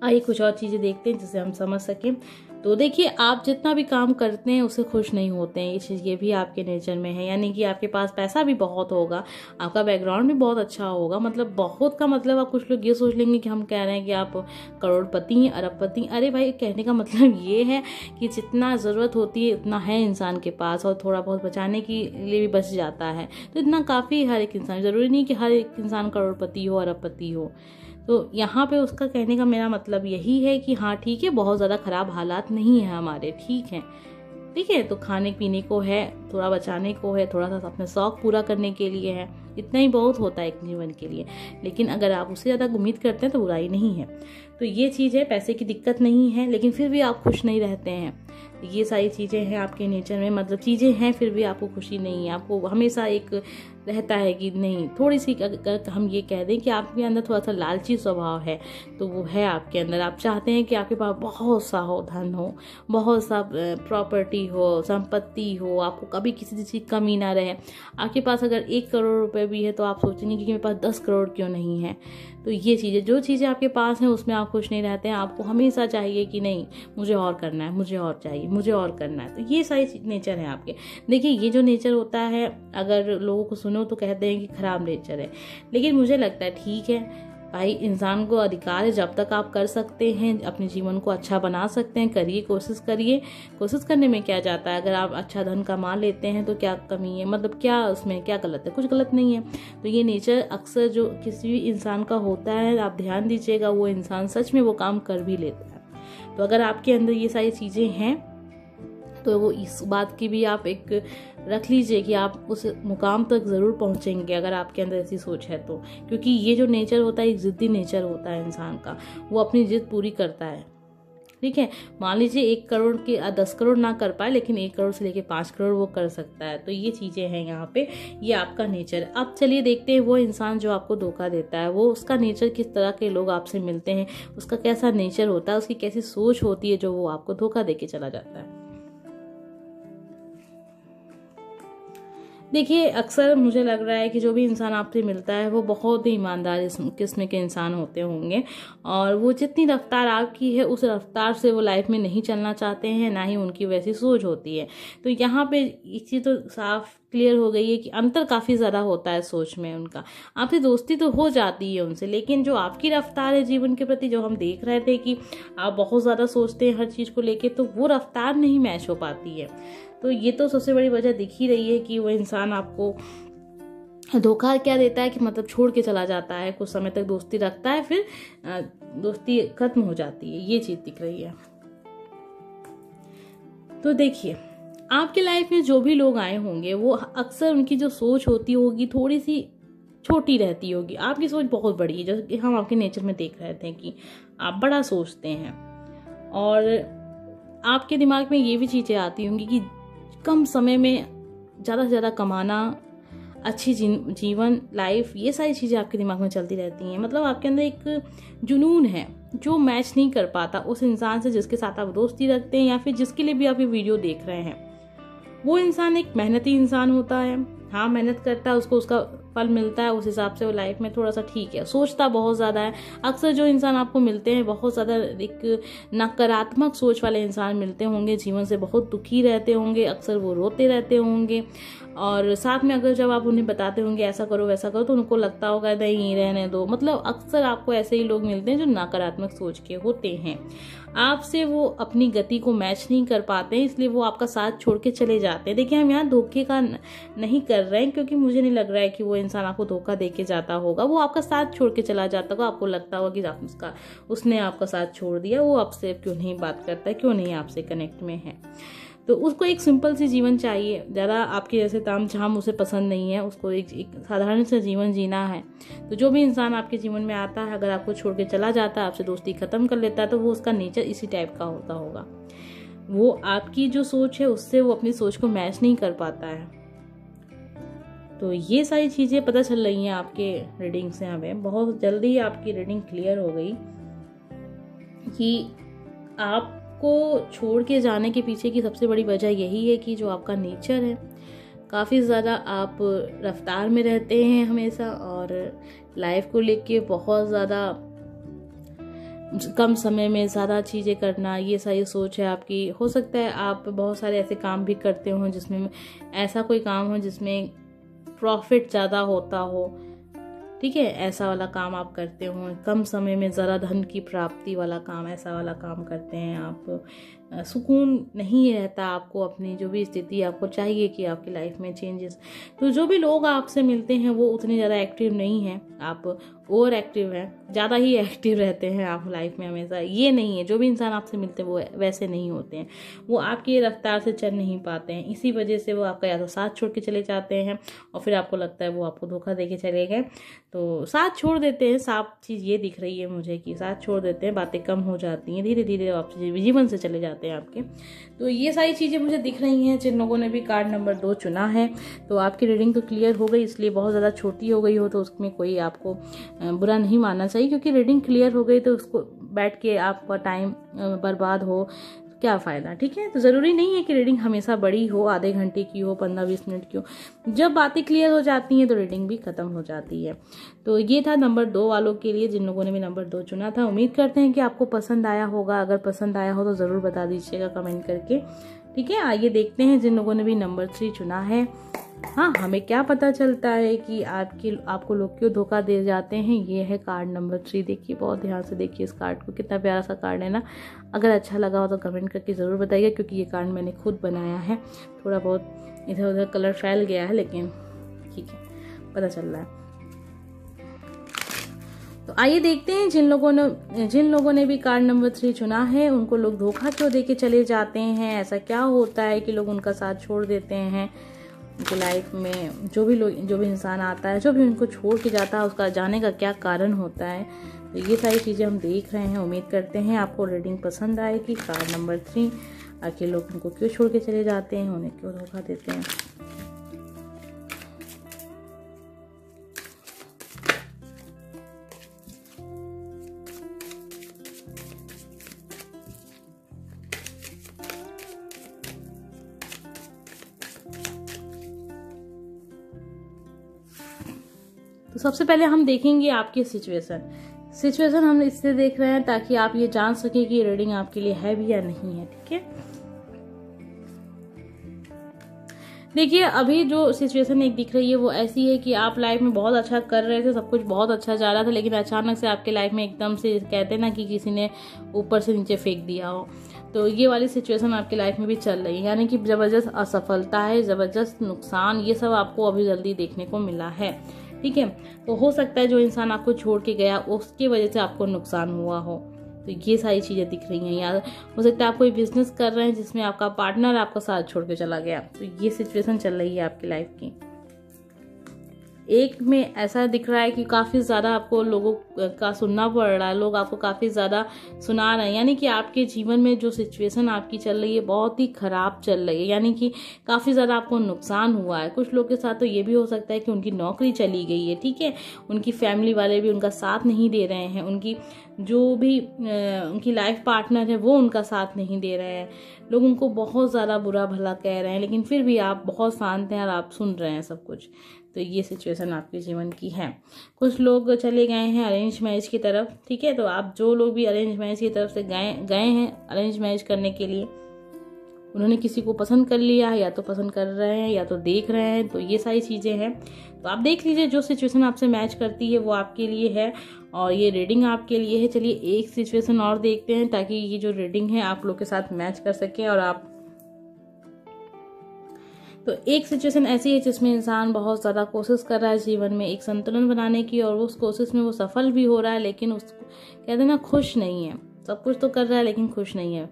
आइए कुछ और चीज़ें देखते हैं जिससे हम समझ सकें। तो देखिए, आप जितना भी काम करते हैं उससे खुश नहीं होते हैं, ये चीज़ ये भी आपके नेचर में है। यानी कि आपके पास पैसा भी बहुत होगा, आपका बैकग्राउंड भी बहुत अच्छा होगा, मतलब बहुत का मतलब आप कुछ लोग ये सोच लेंगे कि हम कह रहे हैं कि आप करोड़पति हैं, अरबपति। अरे भाई, कहने का मतलब ये है कि जितना ज़रूरत होती है उतना है इंसान के पास, और थोड़ा बहुत बचाने के लिए भी बच जाता है, तो इतना काफ़ी हर एक इंसान। ज़रूरी नहीं कि हर एक इंसान करोड़पति हो, अरबपति हो। तो यहाँ पे उसका कहने का मेरा मतलब यही है कि हाँ ठीक है, बहुत ज़्यादा ख़राब हालात नहीं है हमारे, ठीक है, ठीक है। तो खाने पीने को है, थोड़ा बचाने को है, थोड़ा सा अपने शौक पूरा करने के लिए है, इतना ही बहुत होता है एक जीवन के लिए। लेकिन अगर आप उससे ज़्यादा उम्मीद करते हैं तो बुराई नहीं है। तो ये चीज़ है, पैसे की दिक्कत नहीं है, लेकिन फिर भी आप खुश नहीं रहते हैं। ये सारी चीज़ें हैं आपके नेचर में, मतलब चीज़ें हैं फिर भी आपको खुशी नहीं है। आपको हमेशा एक रहता है कि नहीं, थोड़ी सी अगर हम ये कह दें कि आपके अंदर थोड़ा सा लालची स्वभाव है, तो वो है आपके अंदर। आप चाहते हैं कि आपके पास बहुत सा हो, धन हो, बहुत सा प्रॉपर्टी हो, संपत्ति हो, आपको कभी किसी चीज़ की कमी ना रहे। आपके पास अगर 1 करोड़ रुपए भी है तो आप सोचेंगे कि मेरे पास 10 करोड़ क्यों नहीं है। तो ये चीज़ें, जो चीज़ें आपके पास हैं उसमें आप खुश नहीं रहते हैं। आपको हमेशा चाहिए कि नहीं, मुझे और करना है, मुझे और चाहिए, मुझे और करना है। तो ये सारी नेचर है आपके। देखिए, ये जो नेचर होता है, अगर लोगों को सुनो तो कहते हैं कि खराब नेचर है, लेकिन मुझे लगता है ठीक है भाई, इंसान को अधिकार है, जब तक आप कर सकते हैं अपने जीवन को अच्छा बना सकते हैं, करिए, कोशिश करिए। कोशिश करने में क्या जाता है, अगर आप अच्छा धन कमा लेते हैं तो क्या कमी है, मतलब क्या उसमें क्या गलत है, कुछ गलत नहीं है। तो ये नेचर अक्सर जो किसी भी इंसान का होता है, आप ध्यान दीजिएगा, वो इंसान सच में वो काम कर भी लेता है। तो अगर आपके अंदर ये सारी चीज़ें हैं तो वो इस बात की भी आप एक रख लीजिए कि आप उस मुकाम तक ज़रूर पहुंचेंगे, अगर आपके अंदर ऐसी सोच है तो। क्योंकि ये जो नेचर होता है, एक ज़िद्दी नेचर होता है इंसान का, वो अपनी जिद पूरी करता है, ठीक है। मान लीजिए 1 करोड़ के 10 करोड़ ना कर पाए, लेकिन 1 करोड़ से लेके 5 करोड़ वो कर सकता है। तो ये चीज़ें हैं यहाँ पे, ये आपका नेचर। अब चलिए देखते हैं वो इंसान जो आपको धोखा देता है, वो उसका नेचर, किस तरह के लोग आपसे मिलते हैं, उसका कैसा नेचर होता है, उसकी कैसी सोच होती है जो वो आपको धोखा दे के चला जाता है। देखिए, अक्सर मुझे लग रहा है कि जो भी इंसान आपसे मिलता है वो बहुत ही ईमानदार किस्म के इंसान होते होंगे, और वो जितनी रफ्तार आपकी है उस रफ्तार से वो लाइफ में नहीं चलना चाहते हैं, ना ही उनकी वैसी सोच होती है। तो यहाँ पे एक चीज़ तो साफ क्लियर हो गई है कि अंतर काफ़ी ज़्यादा होता है सोच में उनका। आपसे दोस्ती तो हो जाती है उनसे, लेकिन जो आपकी रफ्तार है जीवन के प्रति, जो हम देख रहे थे कि आप बहुत ज़्यादा सोचते हैं हर चीज़ को लेके, तो वो रफ्तार नहीं मैच हो पाती है। तो ये तो सबसे बड़ी वजह दिख ही रही है कि वो इंसान आपको धोखा क्या देता है कि मतलब छोड़ के चला जाता है, कुछ समय तक दोस्ती रखता है, फिर दोस्ती खत्म हो जाती है, ये चीज़ दिख रही है। तो देखिए, आपके लाइफ में जो भी लोग आए होंगे वो अक्सर उनकी जो सोच होती होगी थोड़ी सी छोटी रहती होगी। आपकी सोच बहुत बड़ी है, जैसे कि हम आपके नेचर में देख रहे थे कि आप बड़ा सोचते हैं और आपके दिमाग में ये भी चीज़ें आती होंगी कि कम समय में ज़्यादा से ज़्यादा कमाना, अच्छी जीवन लाइफ, ये सारी चीज़ें आपके दिमाग में चलती रहती हैं। मतलब आपके अंदर एक जुनून है जो मैच नहीं कर पाता उस इंसान से जिसके साथ आप दोस्ती रखते हैं या फिर जिसके लिए भी आप ये वीडियो देख रहे हैं। वो इंसान एक मेहनती इंसान होता है, हाँ मेहनत करता है, उसको उसका फल मिलता है, उस हिसाब से वो लाइफ में थोड़ा सा ठीक है, सोचता बहुत ज़्यादा है। अक्सर जो इंसान आपको मिलते हैं बहुत ज़्यादा एक नकारात्मक सोच वाले इंसान मिलते होंगे, जीवन से बहुत दुखी रहते होंगे, अक्सर वो रोते रहते होंगे और साथ में अगर जब आप उन्हें बताते होंगे ऐसा करो वैसा करो तो उनको लगता होगा नहीं रहने दो। मतलब अक्सर आपको ऐसे ही लोग मिलते हैं जो नकारात्मक सोच के होते हैं, आपसे वो अपनी गति को मैच नहीं कर पाते हैं, इसलिए वो आपका साथ छोड़ के चले जाते हैं। देखिए हम यहाँ धोखे का नहीं कर रहे हैं क्योंकि मुझे नहीं लग रहा है कि वो इंसान आपको धोखा दे के जाता होगा, वो आपका साथ छोड़ के चला जाता होगा। आपको लगता होगा कि उसने आपका साथ छोड़ दिया, वो आपसे क्यों नहीं बात करता है, क्यों नहीं आपसे कनेक्ट में है। तो उसको एक सिंपल सी जीवन चाहिए, ज़्यादा आपके जैसे ताम झाम उसे पसंद नहीं है, उसको एक साधारण सा जीवन जीना है। तो जो भी इंसान आपके जीवन में आता है अगर आपको छोड़ के चला जाता है, आपसे दोस्ती खत्म कर लेता है, तो वो उसका नेचर इसी टाइप का होता होगा। वो आपकी जो सोच है उससे वो अपनी सोच को मैच नहीं कर पाता है। तो ये सारी चीज़ें पता चल रही हैं आपके रीडिंग से। हमें बहुत जल्दी ही आपकी रीडिंग क्लियर हो गई कि आपको छोड़ के जाने के पीछे की सबसे बड़ी वजह यही है कि जो आपका नेचर है, काफ़ी ज़्यादा आप रफ्तार में रहते हैं हमेशा और लाइफ को लेके बहुत ज़्यादा कम समय में ज़्यादा चीज़ें करना, ये सारी सोच है आपकी। हो सकता है आप बहुत सारे ऐसे काम भी करते हो जिसमें ऐसा कोई काम हो जिसमें प्रॉफिट ज़्यादा होता हो, ठीक है, ऐसा वाला काम आप करते हो। कम समय में ज़रा धन की प्राप्ति वाला काम, ऐसा वाला काम करते हैं आप। सुकून नहीं रहता आपको, अपनी जो भी स्थिति आपको चाहिए कि आपकी लाइफ में चेंजेस। तो जो भी लोग आपसे मिलते हैं वो उतने ज़्यादा एक्टिव नहीं हैं, आप ओवर एक्टिव हैं, ज़्यादा ही एक्टिव रहते हैं आप लाइफ में हमेशा। ये नहीं है, जो भी इंसान आपसे मिलते हैं वो वैसे नहीं होते हैं, वो आपकी रफ्तार से चल नहीं पाते हैं। इसी वजह से वो आपका या तो साथ छोड़ के चले जाते हैं और फिर आपको लगता है वो आपको धोखा दे के चले गए, तो साथ छोड़ देते हैं। साफ चीज़ ये दिख रही है मुझे कि साथ छोड़ देते हैं, बातें कम हो जाती हैं, धीरे धीरे आप जीवन से चले जाते हैं आपके। तो ये सारी चीज़ें मुझे दिख रही हैं। जिन लोगों ने भी कार्ड नंबर 2 चुना है तो आपकी रीडिंग तो क्लियर हो गई, इसलिए बहुत ज़्यादा छोटी हो गई हो तो उसमें कोई आपको बुरा नहीं मानना चाहिए, क्योंकि रीडिंग क्लियर हो गई तो उसको बैठ के आपका टाइम बर्बाद हो क्या फ़ायदा, ठीक है। तो ज़रूरी नहीं है कि रीडिंग हमेशा बड़ी हो, आधे घंटे की हो, 15-20 मिनट की हो। जब बातें क्लियर हो जाती हैं तो रीडिंग भी ख़त्म हो जाती है। तो ये था नंबर 2 वालों के लिए, जिन लोगों ने भी नंबर 2 चुना था। उम्मीद करते हैं कि आपको पसंद आया होगा। अगर पसंद आया हो तो ज़रूर बता दीजिएगा कमेंट करके, ठीक है। आइए देखते हैं जिन लोगों ने भी नंबर 3 चुना है, हाँ हमें क्या पता चलता है कि आपको लोग क्यों धोखा दे जाते हैं। ये है कार्ड नंबर 3। देखिए, बहुत ध्यान से देखिए इस कार्ड को, कितना प्यारा सा कार्ड है ना। अगर अच्छा लगा हो तो कमेंट करके ज़रूर बताइए, क्योंकि ये कार्ड मैंने खुद बनाया है। थोड़ा बहुत इधर उधर कलर फैल गया है लेकिन ठीक है, पता चल रहा है। तो आइए देखते हैं जिन लोगों ने भी कार्ड नंबर 3 चुना है उनको लोग धोखा क्यों दे के चले जाते हैं। ऐसा क्या होता है कि लोग उनका साथ छोड़ देते हैं उनकी लाइफ में। जो भी इंसान आता है, जो भी उनको छोड़ के जाता है, उसका जाने का क्या कारण होता है। तो ये सारी चीज़ें हम देख रहे हैं। उम्मीद करते हैं आपको रीडिंग पसंद आएगी। कार्ड नंबर 3, आखिर लोग उनको क्यों छोड़ के चले जाते हैं, उन्हें क्यों धोखा देते हैं। तो सबसे पहले हम देखेंगे आपकी सिचुएशन हम इससे देख रहे हैं ताकि आप ये जान सकें कि रीडिंग आपके लिए है भी या नहीं है, ठीक है। देखिए, अभी जो सिचुएशन एक दिख रही है वो ऐसी है कि आप लाइफ में बहुत अच्छा कर रहे थे, सब कुछ बहुत अच्छा जा रहा था, लेकिन अचानक से आपके लाइफ में एकदम से कहते हैं ना कि किसी ने ऊपर से नीचे फेंक दिया हो। तो ये वाली सिचुएशन आपकी लाइफ में भी चल रही है, यानी कि ज़बरदस्त असफलता है, ज़बरदस्त नुकसान, ये सब आपको अभी जल्दी देखने को मिला है, ठीक है। तो हो सकता है जो इंसान आपको छोड़ के गया उसकी वजह से आपको नुकसान हुआ हो, तो ये सारी चीज़ें दिख रही हैं। या हो सकता है आप कोई बिजनेस कर रहे हैं जिसमें आपका पार्टनर आपका साथ छोड़ के चला गया, तो ये सिचुएशन चल रही है आपकी लाइफ की। एक में ऐसा दिख रहा है कि काफ़ी ज़्यादा आपको लोगों का सुनना पड़ रहा है, लोग आपको काफ़ी ज़्यादा सुना रहे हैं, यानी कि आपके जीवन में जो सिचुएशन आपकी चल रही है बहुत ही ख़राब चल रही है, यानी कि काफ़ी ज़्यादा आपको नुकसान हुआ है। कुछ लोग के साथ तो ये भी हो सकता है कि उनकी नौकरी चली गई है, ठीक है, उनकी फैमिली वाले भी उनका साथ नहीं दे रहे हैं, उनकी जो भी उनकी लाइफ पार्टनर है वो उनका साथ नहीं दे रहे हैं, लोग उनको बहुत ज़्यादा बुरा भला कह रहे हैं, लेकिन फिर भी आप बहुत शांत हैं और आप सुन रहे हैं सब कुछ। तो ये सिचुएशन आपके जीवन की है। कुछ लोग चले गए हैं अरेंज मैरिज की तरफ, ठीक है, तो आप जो लोग भी अरेंज मैरिज की तरफ से गए हैं अरेंज मैरिज करने के लिए, उन्होंने किसी को पसंद कर लिया है, या तो पसंद कर रहे हैं या तो देख रहे हैं, तो ये सारी चीज़ें हैं। तो आप देख लीजिए जो सिचुएशन आपसे मैच करती है वो आपके लिए है और ये रीडिंग आपके लिए है। चलिए एक सिचुएशन और देखते हैं ताकि ये जो रीडिंग है आप लोग के साथ मैच कर सके। और आप तो एक सिचुएशन ऐसी है जिसमें इंसान बहुत ज़्यादा कोशिश कर रहा है जीवन में एक संतुलन बनाने की, और उस कोशिश में वो सफल भी हो रहा है, लेकिन उसको कहते हैं ना खुश नहीं है। सब कुछ तो कर रहा है लेकिन खुश नहीं है।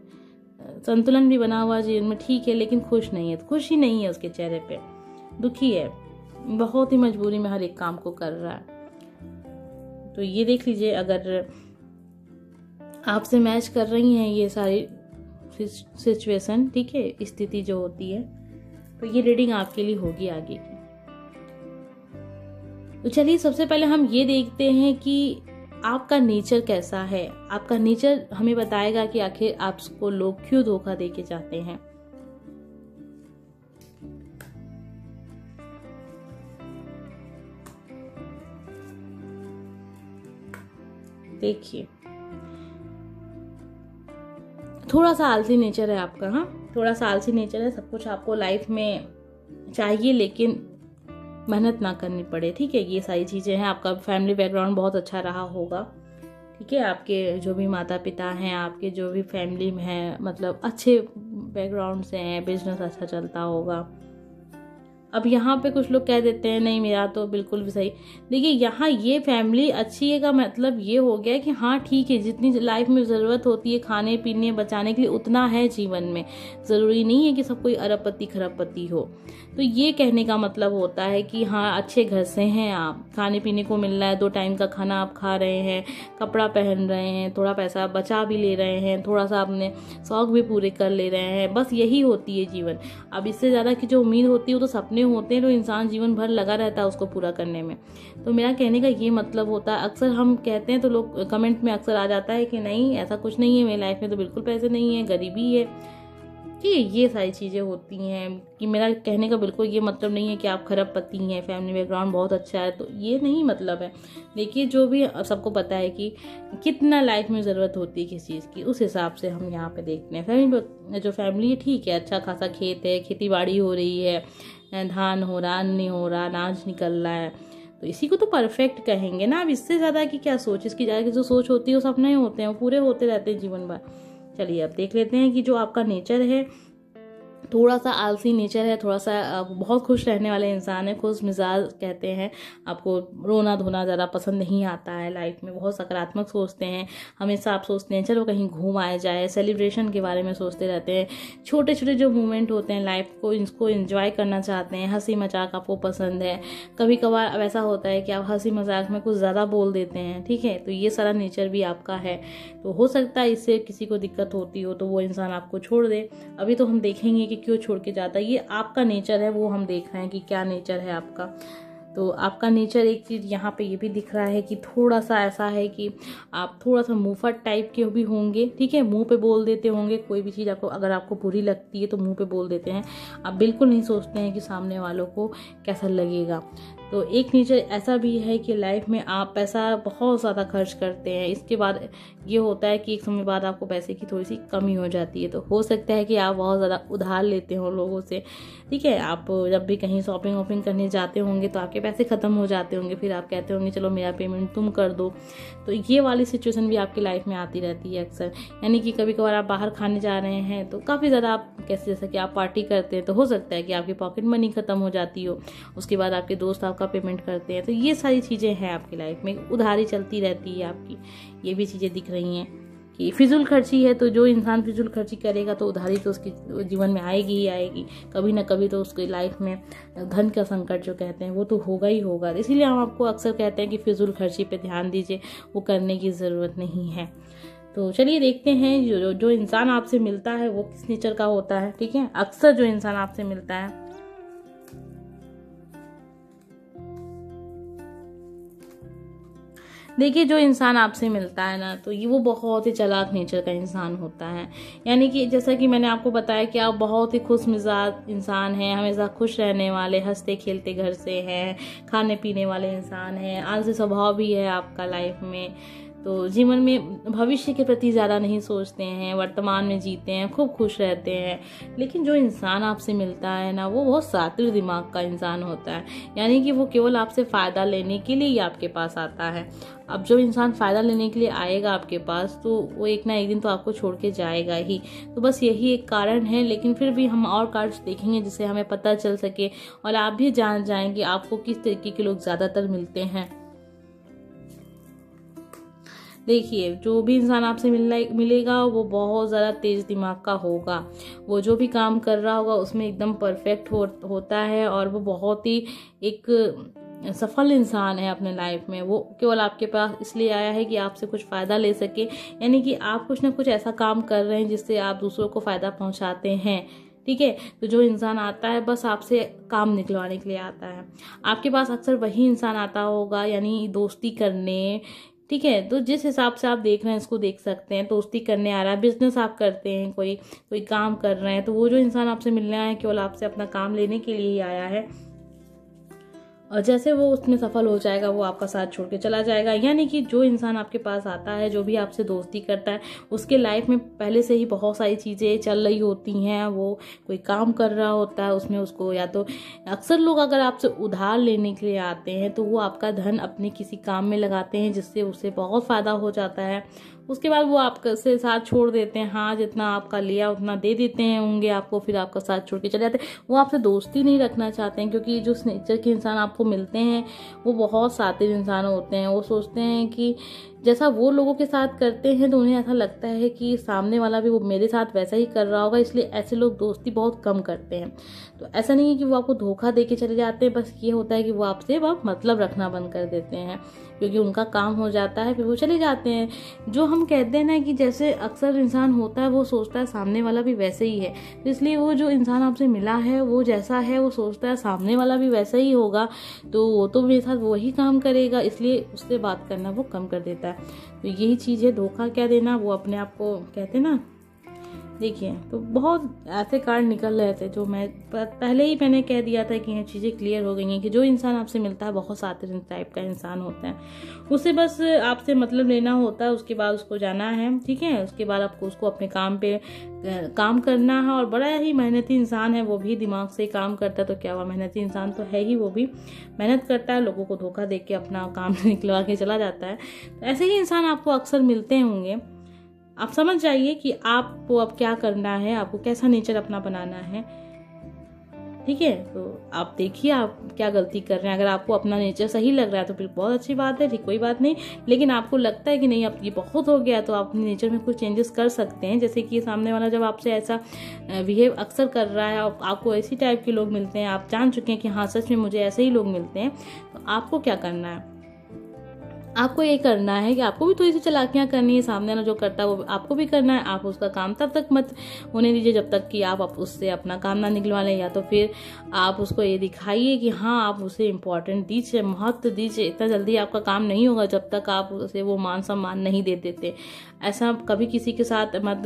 संतुलन भी बना हुआ जीवन में, ठीक है, लेकिन खुश नहीं है, खुशी नहीं है उसके चेहरे पे, दुखी है, बहुत ही मजबूरी में हर एक काम को कर रहा है। तो ये देख लीजिए अगर आपसे मैच कर रही हैं ये सारी सिचुएशन, ठीक है, स्थिति जो होती है, तो ये रीडिंग आपके लिए होगी आगे की। तो चलिए सबसे पहले हम ये देखते हैं कि आपका नेचर कैसा है। आपका नेचर हमें बताएगा कि आखिर आपको लोग क्यों धोखा दे के जाते हैं। देखिए थोड़ा सा आलसी नेचर है आपका, हाँ, थोड़ा सा आलसी नेचर है। सब कुछ आपको लाइफ में चाहिए लेकिन मेहनत ना करनी पड़े, ठीक है, ये सारी चीज़ें हैं। आपका फैमिली बैकग्राउंड बहुत अच्छा रहा होगा, ठीक है, आपके जो भी माता पिता हैं, आपके जो भी फैमिली में हैं, मतलब अच्छे बैकग्राउंड से हैं, बिजनेस अच्छा चलता होगा। अब यहाँ पे कुछ लोग कह देते हैं नहीं मेरा तो बिल्कुल भी सही। देखिए यहाँ ये फैमिली अच्छी है का मतलब ये हो गया कि हाँ ठीक है, जितनी लाइफ में ज़रूरत होती है खाने पीने बचाने के लिए उतना है जीवन में, ज़रूरी नहीं है कि सब कोई अरबपति खरबपति हो। तो ये कहने का मतलब होता है कि हाँ अच्छे घर से हैं आप, खाने पीने को मिल रहा है, 2 टाइम का खाना आप खा रहे हैं, कपड़ा पहन रहे हैं, थोड़ा पैसा बचा भी ले रहे हैं, थोड़ा सा अपने शौक भी पूरे कर ले रहे हैं, बस यही होती है जीवन। अब इससे ज़्यादा की जो उम्मीद होती है वो तो सपने होते हैं, तो इंसान जीवन भर लगा रहता है उसको पूरा करने में। तो मेरा कहने का ये मतलब होता है, अक्सर हम कहते हैं तो लोग कमेंट में अक्सर आ जाता है कि नहीं ऐसा कुछ नहीं है, मेरी लाइफ में तो बिल्कुल पैसे नहीं है, गरीबी है, ठीक है, ये सारी चीज़ें होती हैं। कि मेरा कहने का बिल्कुल ये मतलब नहीं है कि आप खरबपति हैं, फैमिली बैकग्राउंड बहुत अच्छा है, तो ये नहीं मतलब है। देखिए जो भी सबको पता है कि कितना लाइफ में ज़रूरत होती है किस चीज़ की, उस हिसाब से हम यहाँ पे देखते हैं। फैमिली जो फैमिली है ठीक है, अच्छा खासा खेत है, खेती बाड़ी हो रही है, धान हो रहा, अन्न हो रहा, अनाज निकल रहा है, तो इसी को तो परफेक्ट कहेंगे ना। अब इससे ज़्यादा की क्या सोच, इसकी ज़्यादा की जो सोच होती है वो सपने होते हैं, वो पूरे होते रहते हैं जीवन भर। चलिए अब देख लेते हैं कि जो आपका नेचर है, थोड़ा सा आलसी नेचर है, थोड़ा सा बहुत खुश रहने वाले इंसान है, खुश मिजाज कहते हैं, आपको रोना धोना ज़्यादा पसंद नहीं आता है, लाइफ में बहुत सकारात्मक सोचते हैं, हमेशा आप सोचते हैं चलो कहीं घूम आए जाए, सेलिब्रेशन के बारे में सोचते रहते हैं, छोटे छोटे जो मोमेंट होते हैं लाइफ को इसको एंजॉय करना चाहते हैं, हंसी मजाक आपको पसंद है। कभी कभार अब ऐसा होता है कि आप हंसी मजाक में कुछ ज़्यादा बोल देते हैं, ठीक है, तो ये सारा नेचर भी आपका है। तो हो सकता है इससे किसी को दिक्कत होती हो तो वो इंसान आपको छोड़ दे। अभी तो हम देखेंगे कि क्यों छोड़ के जाता है, ये आपका नेचर है, वो हम देख रहे हैं कि क्या नेचर है आपका। तो आपका नेचर एक चीज़ यहाँ पे ये भी दिख रहा है कि थोड़ा सा ऐसा है कि आप थोड़ा सा मुंहफट टाइप के भी होंगे, ठीक है, मुंह पे बोल देते होंगे कोई भी चीज़ आपको अगर आपको बुरी लगती है तो मुंह पे बोल देते हैं, आप बिल्कुल नहीं सोचते हैं कि सामने वालों को कैसा लगेगा। तो एक नेचर ऐसा भी है कि लाइफ में आप पैसा बहुत ज़्यादा खर्च करते हैं, इसके बाद ये होता है कि एक समय बाद आपको पैसे की थोड़ी सी कमी हो जाती है। तो हो सकता है कि आप बहुत ज़्यादा उधार लेते हो लोगों से, ठीक है, आप जब भी कहीं शॉपिंग वॉपिंग करने जाते होंगे तो आपके पैसे ख़त्म हो जाते होंगे, फिर आप कहते होंगे चलो मेरा पेमेंट तुम कर दो। तो ये वाली सिचुएशन भी आपकी लाइफ में आती रहती है अक्सर, यानी कि कभी कभार आप बाहर खाने जा रहे हैं तो काफ़ी ज़्यादा आप कैसे जैसा कि आप पार्टी करते हैं तो हो सकता है कि आपकी पॉकेट मनी ख़त्म हो जाती हो, उसके बाद आपके दोस्त आपका पेमेंट करते हैं। तो ये सारी चीज़ें हैं आपकी लाइफ में, उधारी चलती रहती है आपकी, ये भी चीज़ें दिख रही हैं। कि फिजूल खर्ची है, तो जो इंसान फिजूल खर्ची करेगा तो उधारी तो उसके जीवन में आएगी ही आएगी, कभी ना कभी तो उसकी लाइफ में धन का संकट जो कहते हैं वो तो होगा ही होगा। इसीलिए हम आपको अक्सर कहते हैं कि फिजूल खर्ची पे ध्यान दीजिए, वो करने की ज़रूरत नहीं है। तो चलिए देखते हैं जो इंसान आपसे मिलता है वो किस नेचर का होता है। ठीक है, अक्सर जो इंसान आपसे मिलता है, देखिए जो इंसान आपसे मिलता है ना, तो ये वो बहुत ही चालाक नेचर का इंसान होता है। यानी कि जैसा कि मैंने आपको बताया कि आप बहुत ही खुश मिजाज इंसान हैं, हमेशा खुश रहने वाले, हंसते खेलते घर से हैं, खाने पीने वाले इंसान हैं, आलसी स्वभाव भी है आपका लाइफ में। तो जीवन में भविष्य के प्रति ज़्यादा नहीं सोचते हैं, वर्तमान में जीते हैं, खूब खुश रहते हैं। लेकिन जो इंसान आपसे मिलता है ना, वो बहुत शातिर दिमाग का इंसान होता है। यानी कि वो केवल आपसे फ़ायदा लेने के लिए ही आपके पास आता है। अब जो इंसान फ़ायदा लेने के लिए आएगा आपके पास, तो वो एक ना एक दिन तो आपको छोड़ के जाएगा ही। तो बस यही एक कारण है, लेकिन फिर भी हम और कार्ड्स देखेंगे जिससे हमें पता चल सके और आप भी जान जाएं कि आपको किस तरीके के लोग ज़्यादातर मिलते हैं। देखिए जो भी इंसान आपसे मिलेगा वो बहुत ज़्यादा तेज़ दिमाग का होगा। वो जो भी काम कर रहा होगा उसमें एकदम परफेक्ट होता है, और वो बहुत ही एक सफल इंसान है अपने लाइफ में। वो केवल आपके पास इसलिए आया है कि आपसे कुछ फ़ायदा ले सके, यानी कि आप कुछ ना कुछ ऐसा काम कर रहे हैं जिससे आप दूसरों को फ़ायदा पहुंचाते हैं। ठीक है, तो जो इंसान आता है बस आपसे काम निकलवाने के लिए आता है। आपके पास अक्सर वही इंसान आता होगा, यानी दोस्ती करने। ठीक है, तो जिस हिसाब से आप देख रहे हैं इसको देख सकते हैं, दोस्ती करने आ रहा है, बिजनेस आप करते हैं, कोई काम कर रहे हैं, तो वो जो इंसान आपसे मिलने आया है केवल आपसे अपना काम लेने के लिए ही आया है। और जैसे वो उसमें सफल हो जाएगा वो आपका साथ छोड़ के चला जाएगा। यानी कि जो इंसान आपके पास आता है, जो भी आपसे दोस्ती करता है, उसके लाइफ में पहले से ही बहुत सारी चीज़ें चल रही होती हैं। वो कोई काम कर रहा होता है, उसमें उसको या तो अक्सर लोग अगर आपसे उधार लेने के लिए आते हैं तो वो आपका धन अपने किसी काम में लगाते हैं जिससे उसे बहुत फ़ायदा हो जाता है। उसके बाद वो आपसे साथ छोड़ देते हैं। हाँ, जितना आपका लिया उतना दे देते हैं होंगे आपको, फिर आपका साथ छोड़ के चले जाते हैं। वो आपसे दोस्ती नहीं रखना चाहते हैं, क्योंकि जो नेचर के इंसान आपको मिलते हैं वो बहुत शातिर इंसान होते हैं। वो सोचते हैं कि जैसा वो लोगों के साथ करते हैं तो उन्हें ऐसा लगता है कि सामने वाला भी वो मेरे साथ वैसा ही कर रहा होगा, इसलिए ऐसे लोग दोस्ती बहुत कम करते हैं। तो ऐसा नहीं है कि वो आपको धोखा दे के चले जाते हैं, बस ये होता है कि वो आपसे मतलब रखना बंद कर देते हैं, क्योंकि उनका काम हो जाता है, फिर वो चले जाते हैं। जो हम कहते हैं ना कि जैसे अक्सर इंसान होता है वो सोचता है सामने वाला भी वैसे ही है, तो इसलिए वो जो इंसान आपसे मिला है वो जैसा है वो सोचता है सामने वाला भी वैसा ही होगा, तो वो तो मेरे साथ वही काम करेगा, इसलिए उससे बात करना वो कम कर देता है। तो यही चीज़ है धोखा क्या देना, वो अपने आप को कहते ना। देखिए तो बहुत ऐसे कार्ड निकल रहे थे जो मैं पहले ही मैंने कह दिया था कि ये चीज़ें क्लियर हो गई हैं कि जो इंसान आपसे मिलता है बहुत शातिर टाइप का इंसान होता है। उसे बस आपसे मतलब लेना होता है, उसके बाद उसको जाना है। ठीक है, उसके बाद आपको उसको अपने काम पे काम करना है। और बड़ा ही मेहनती इंसान है, वो भी दिमाग से काम करता है, तो क्या हुआ, मेहनती इंसान तो है ही, वो भी मेहनत करता है, लोगों को धोखा दे के अपना काम निकलवा के चला जाता है। तो ऐसे ही इंसान आपको अक्सर मिलते होंगे। आप समझ जाइए कि आपको अब क्या करना है, आपको कैसा नेचर अपना बनाना है। ठीक है, तो आप देखिए आप क्या गलती कर रहे हैं। अगर आपको अपना नेचर सही लग रहा है तो फिर बहुत अच्छी बात है, ठीक, कोई बात नहीं। लेकिन आपको लगता है कि नहीं अब ये बहुत हो गया, तो आप अपने नेचर में कुछ चेंजेस कर सकते हैं। जैसे कि सामने वाला जब आपसे ऐसा बिहेव अक्सर कर रहा है और आपको ऐसी टाइप के लोग मिलते हैं, आप जान चुके हैं कि हाँ सच में मुझे ऐसे ही लोग मिलते हैं, तो आपको क्या करना है, आपको ये करना है कि आपको भी थोड़ी सी चालाकियां करनी है। सामने वाला जो करता है वो आपको भी करना है। आप उसका काम तब तक मत होने दीजिए जब तक कि आप उससे अपना काम ना निकलवा लें, या तो फिर आप उसको ये दिखाइए कि हाँ आप उसे इम्पोर्टेंट दीजिए, महत्व दीजिए। इतना जल्दी आपका काम नहीं होगा जब तक आप उसे वो मान सम्मान नहीं दे देते। ऐसा कभी किसी के साथ मत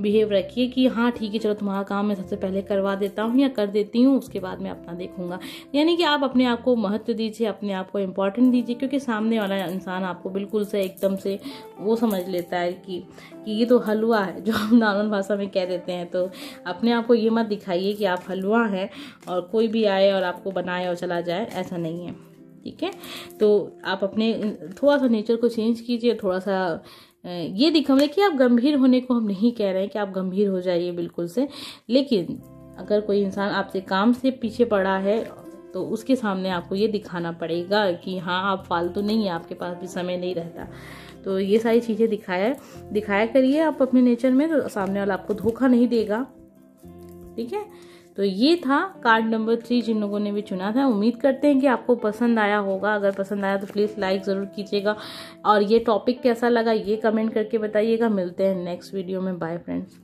बिहेव रखिए कि हाँ ठीक है चलो तुम्हारा काम मैं सबसे पहले करवा देता हूँ या कर देती हूँ, उसके बाद मैं अपना देखूंगा। यानी कि आप अपने आप को महत्व दीजिए, अपने आप को इम्पोर्टेंट दीजिए, क्योंकि सामने वाला इंसान आपको बिल्कुल से एकदम से वो समझ लेता है कि ये तो हलवा है, जो हम नॉर्मल भाषा में कह देते हैं। तो अपने आप को ये मत दिखाइए कि आप हलवा हैं और कोई भी आए और आपको बनाए और चला जाए, ऐसा नहीं है। ठीक है, तो आप अपने थोड़ा सा नेचर को चेंज कीजिए, थोड़ा सा ये दिखाइए कि आप गंभीर होने को हम नहीं कह रहे हैं कि आप गंभीर हो जाइए बिल्कुल से, लेकिन अगर कोई इंसान आपसे काम से पीछे पड़ा है तो उसके सामने आपको ये दिखाना पड़ेगा कि हाँ आप फालतू नहीं है, आपके पास भी समय नहीं रहता। तो ये सारी चीज़ें दिखाया करिए आप अपने नेचर में, तो सामने वाला आपको धोखा नहीं देगा। ठीक है, तो ये था कार्ड नंबर 3 जिन लोगों ने भी चुना था। उम्मीद करते हैं कि आपको पसंद आया होगा। अगर पसंद आया तो प्लीज़ लाइक ज़रूर कीजिएगा, और ये टॉपिक कैसा लगा ये कमेंट करके बताइएगा। मिलते हैं नेक्स्ट वीडियो में। Bye friends.